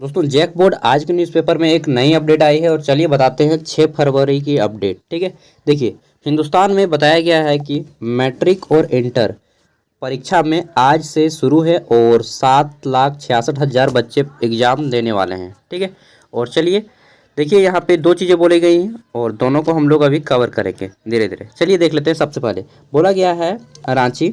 दोस्तों JAC board आज के न्यूज़पेपर में एक नई अपडेट आई है और चलिए बताते हैं 6 फरवरी की अपडेट। ठीक है, देखिए हिंदुस्तान में बताया गया है कि मैट्रिक और इंटर परीक्षा में आज से शुरू है और 7,66,000 बच्चे एग्ज़ाम देने वाले हैं। ठीक है, और चलिए देखिए यहाँ पे दो चीज़ें बोली गई हैं और दोनों को हम लोग अभी कवर करेंगे धीरे धीरे। चलिए देख लेते हैं। सबसे पहले बोला गया है रांची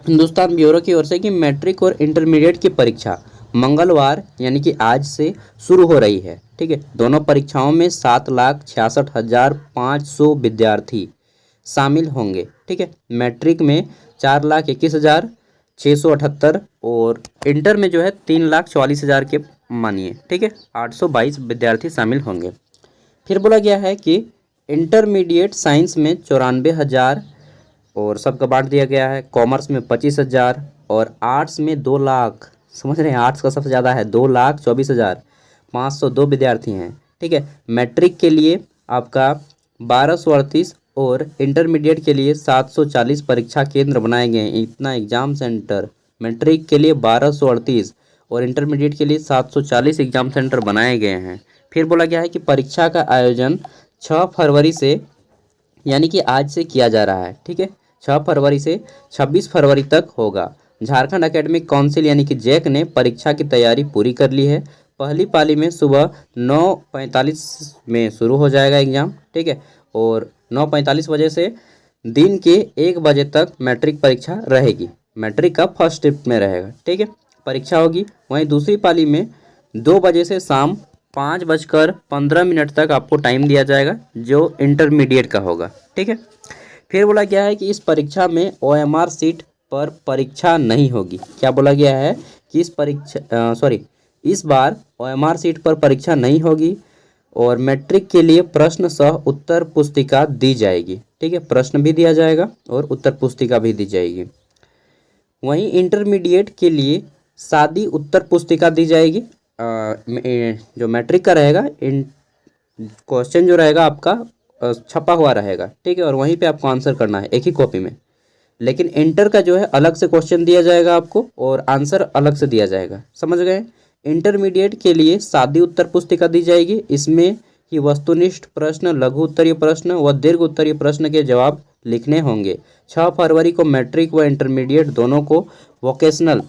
हिंदुस्तान ब्यूरो की ओर से कि मैट्रिक और इंटरमीडिएट की परीक्षा मंगलवार यानी कि आज से शुरू हो रही है। ठीक है, दोनों परीक्षाओं में 7,66,500 विद्यार्थी शामिल होंगे। ठीक है, मैट्रिक में 4,21,678 और इंटर में जो है 3,44,000 के मानिए। ठीक है, 822 विद्यार्थी शामिल होंगे। फिर बोला गया है कि इंटरमीडिएट साइंस में 94,000 और सबका बांट दिया गया है। कॉमर्स में 25,000 और आर्ट्स में 2,00,000। समझ रहे हैं, आर्ट्स का सबसे ज़्यादा है, 2,24,502 विद्यार्थी हैं। ठीक है, मैट्रिक के लिए आपका 1,238 और इंटरमीडिएट के लिए 740 परीक्षा केंद्र बनाए गए हैं। इतना एग्ज़ाम सेंटर मैट्रिक के लिए 1,238 और इंटरमीडिएट के लिए 740 एग्ज़ाम सेंटर बनाए गए हैं। फिर बोला गया है कि परीक्षा का आयोजन 6 फरवरी से यानी कि आज से किया जा रहा है। ठीक है, 6 फरवरी से 26 फरवरी तक होगा। झारखंड एकेडमिक काउंसिल यानी कि जैक ने परीक्षा की तैयारी पूरी कर ली है। पहली पाली में सुबह 9:45 में शुरू हो जाएगा एग्ज़ाम। ठीक है, और 9:45 बजे से दिन के 1 बजे तक मैट्रिक परीक्षा रहेगी। मैट्रिक का फर्स्ट शिफ्ट में रहेगा। ठीक है, परीक्षा होगी। वहीं दूसरी पाली में 2 बजे से शाम 5:15 तक आपको टाइम दिया जाएगा जो इंटरमीडिएट का होगा। ठीक है, फिर बोला गया है कि इस परीक्षा में OMR सीट पर परीक्षा नहीं होगी। क्या बोला गया है कि इस बार OMR सीट पर परीक्षा नहीं होगी और मैट्रिक के लिए प्रश्न सह उत्तर पुस्तिका दी जाएगी। ठीक है, प्रश्न भी दिया जाएगा और उत्तर पुस्तिका भी दी जाएगी। वहीं इंटरमीडिएट के लिए सादी उत्तर पुस्तिका दी जाएगी। जो मैट्रिक का रहेगा क्वेश्चन जो रहेगा आपका छपा हुआ रहेगा। ठीक है, और वहीं पे आपको आंसर करना है एक ही कॉपी में। लेकिन इंटर का जो है अलग से क्वेश्चन दिया जाएगा आपको और आंसर अलग से दिया जाएगा। समझ गए। इंटरमीडिएट के लिए सादी उत्तर पुस्तिका दी जाएगी। इसमें ही वस्तुनिष्ठ प्रश्न, लघु उत्तरीय प्रश्न व दीर्घ उत्तरीय प्रश्न के जवाब लिखने होंगे। 6 फरवरी को मैट्रिक व इंटरमीडिएट दोनों को वोकेशनल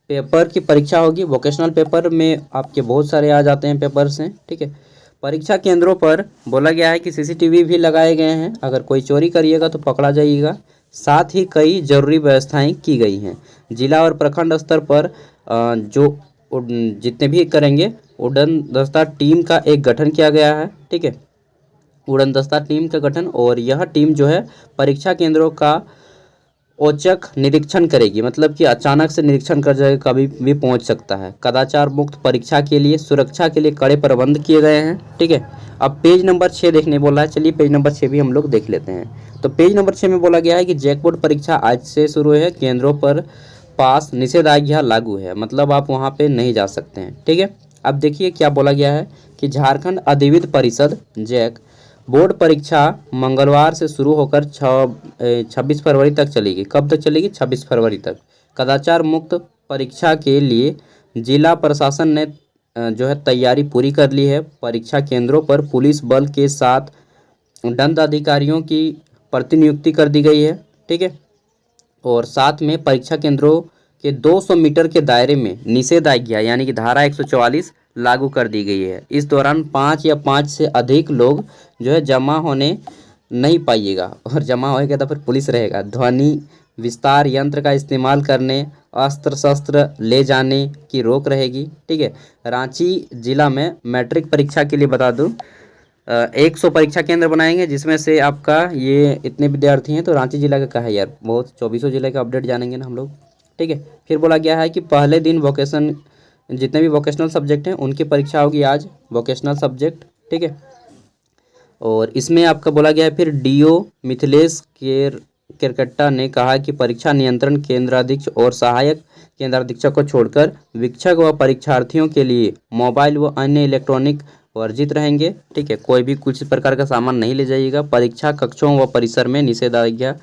पेपर की परीक्षा होगी। वोकेशनल पेपर में आपके बहुत सारे आ जाते हैं पेपर्स हैं। ठीक है, परीक्षा केंद्रों पर बोला गया है कि CCTV भी लगाए गए हैं। अगर कोई चोरी करिएगा तो पकड़ा जाइएगा। साथ ही कई जरूरी व्यवस्थाएं की गई हैं। जिला और प्रखंड स्तर पर जितने भी करेंगे उड़न दस्ता टीम का एक गठन किया गया है। ठीक है, उड़न दस्ता टीम का गठन, और यह टीम जो है परीक्षा केंद्रों का औचक निरीक्षण करेगी। मतलब कि अचानक से निरीक्षण कर जाएगा, कभी भी पहुंच सकता है। कदाचार मुक्त परीक्षा के लिए सुरक्षा के लिए कड़े प्रबंध किए गए हैं। ठीक है, अब पेज नंबर 6 देखने बोला है। चलिए पेज नंबर 6 भी हम लोग देख लेते हैं। तो पेज नंबर 6 में बोला गया है कि जैक बोर्ड परीक्षा आज से शुरू है। केंद्रों पर पास निषेधाज्ञा लागू है, मतलब आप वहाँ पर नहीं जा सकते हैं। ठीक है, अब देखिए क्या बोला गया है कि झारखंड अधिविद्य परिषद जैक बोर्ड परीक्षा मंगलवार से शुरू होकर 26 फरवरी तक चलेगी। कब तक चलेगी? 26 फरवरी तक। कदाचार मुक्त परीक्षा के लिए जिला प्रशासन ने जो है तैयारी पूरी कर ली है। परीक्षा केंद्रों पर पुलिस बल के साथ दंड अधिकारियों की प्रतिनियुक्ति कर दी गई है। ठीक है, और साथ में परीक्षा केंद्रों के 200 मीटर के दायरे में निषेधाज्ञा यानी कि धारा 144 लागू कर दी गई है। इस दौरान 5 या 5 से अधिक लोग जो है जमा होने नहीं पाइएगा, और जमा होएगा तो फिर पुलिस रहेगा। ध्वनि विस्तार यंत्र का इस्तेमाल करने, अस्त्र शस्त्र ले जाने की रोक रहेगी। ठीक है, रांची जिला में मैट्रिक परीक्षा के लिए बता दूं 100 परीक्षा केंद्र बनाएंगे, जिसमें से आपका ये इतने विद्यार्थी हैं। तो रांची जिला का है यार, बहुत 24 जिले का अपडेट जानेंगे ना हम लोग। ठीक है, फिर बोला गया है कि पहले दिन वोकेशन जितने भी वोकेशनल सब्जेक्ट हैं उनकी परीक्षा होगी आज, वोकेशनल सब्जेक्ट। ठीक है, और इसमें आपका बोला गया है फिर DO मिथिलेश केरकट्टा ने कहा कि परीक्षा नियंत्रण केंद्राधीक्षक और सहायक केंद्राधीक्षक को छोड़कर वीक्षक व परीक्षार्थियों के लिए मोबाइल व अन्य इलेक्ट्रॉनिक वर्जित रहेंगे। ठीक है, कोई भी कुछ प्रकार का सामान नहीं ले जाइएगा। परीक्षा कक्षों व परिसर में निषेधाज्ञा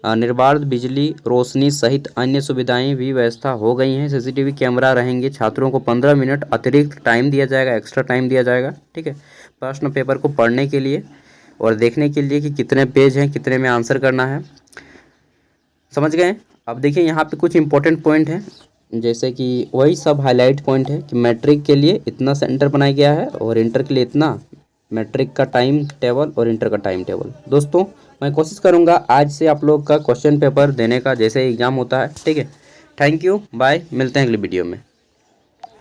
निर्बाध बिजली रोशनी सहित अन्य सुविधाएं भी व्यवस्था हो गई हैं। सीसीटीवी कैमरा रहेंगे। छात्रों को 15 मिनट अतिरिक्त टाइम दिया जाएगा, एक्स्ट्रा टाइम दिया जाएगा, ठीक है, प्रश्न पेपर को पढ़ने के लिए और देखने के लिए कि कितने पेज हैं, कितने में आंसर करना है। समझ गए? अब देखिए यहाँ पे कुछ इंपॉर्टेंट पॉइंट हैं, जैसे कि वही सब हाईलाइट पॉइंट है कि मैट्रिक के लिए इतना सेंटर बनाया गया है और इंटर के लिए इतना, मैट्रिक का टाइम टेबल और इंटर का टाइम टेबल। दोस्तों मैं कोशिश करूँगा आज से आप लोग का क्वेश्चन पेपर देने का जैसे एग्ज़ाम होता है, ठीक है। थैंक यू, बाय, मिलते हैं अगली वीडियो में।